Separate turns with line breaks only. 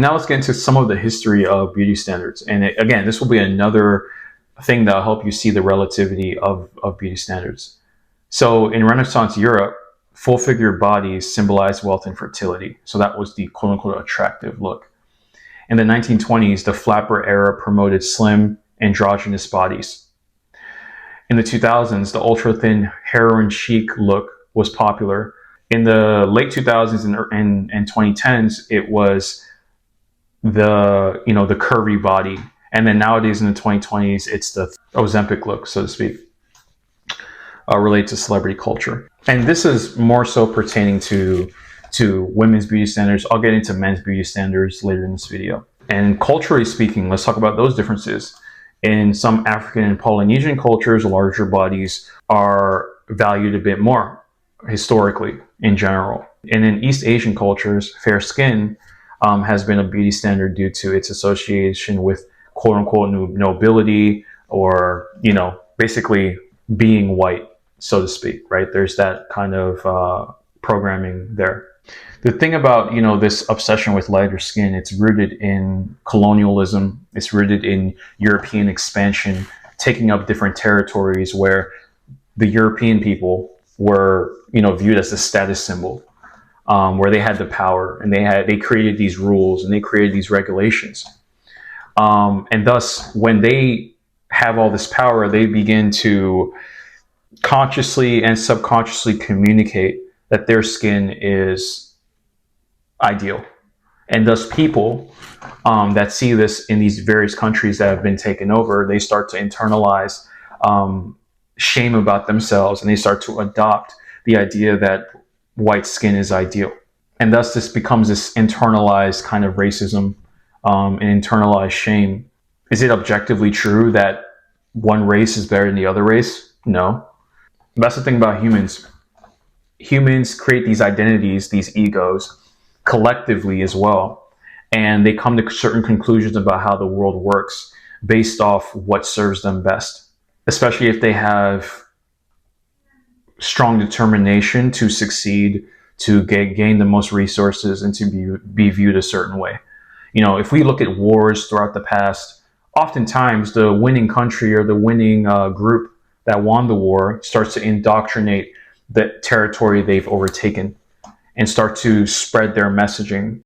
Now let's get into some of the history of beauty standards. And again, this will be another thing that will help you see the relativity of beauty standards. So in Renaissance Europe, full figure bodies symbolized wealth and fertility. So that was the quote unquote attractive look. In the 1920s, the flapper era promoted slim, androgynous bodies. In the 2000s, the ultra thin heroin chic look was popular. In the late 2000s and 2010s, it was the curvy body, and then nowadays in the 2020s, it's the Ozempic look, so to speak, related to celebrity culture. And this is more so pertaining to women's beauty standards. I'll get into men's beauty standards later in this video. And culturally speaking, let's talk about those differences. In some African and Polynesian cultures, larger bodies are valued a bit more historically in general. And in East Asian cultures, fair skin has been a beauty standard due to its association with quote unquote nobility, or, basically being white, so to speak, right? There's that kind of programming there. The thing about, this obsession with lighter skin, it's rooted in colonialism. It's rooted in European expansion, taking up different territories where the European people were, viewed as a status symbol, where they had the power, and they created these rules and they created these regulations. And thus, when they have all this power, they begin to consciously and subconsciously communicate that their skin is ideal. And thus people that see this in these various countries that have been taken over, they start to internalize shame about themselves, and they start to adopt the idea that white skin is ideal. And thus this becomes this internalized kind of racism and internalized shame. Is it objectively true that one race is better than the other race? No. That's the thing about humans. Humans create these identities, these egos, collectively as well. And they come to certain conclusions about how the world works based off what serves them best, especially if they have strong determination to succeed, to gain the most resources, and to be viewed a certain way. If we look at wars throughout the past, oftentimes the winning country or the winning group that won the war starts to indoctrinate the territory they've overtaken and start to spread their messaging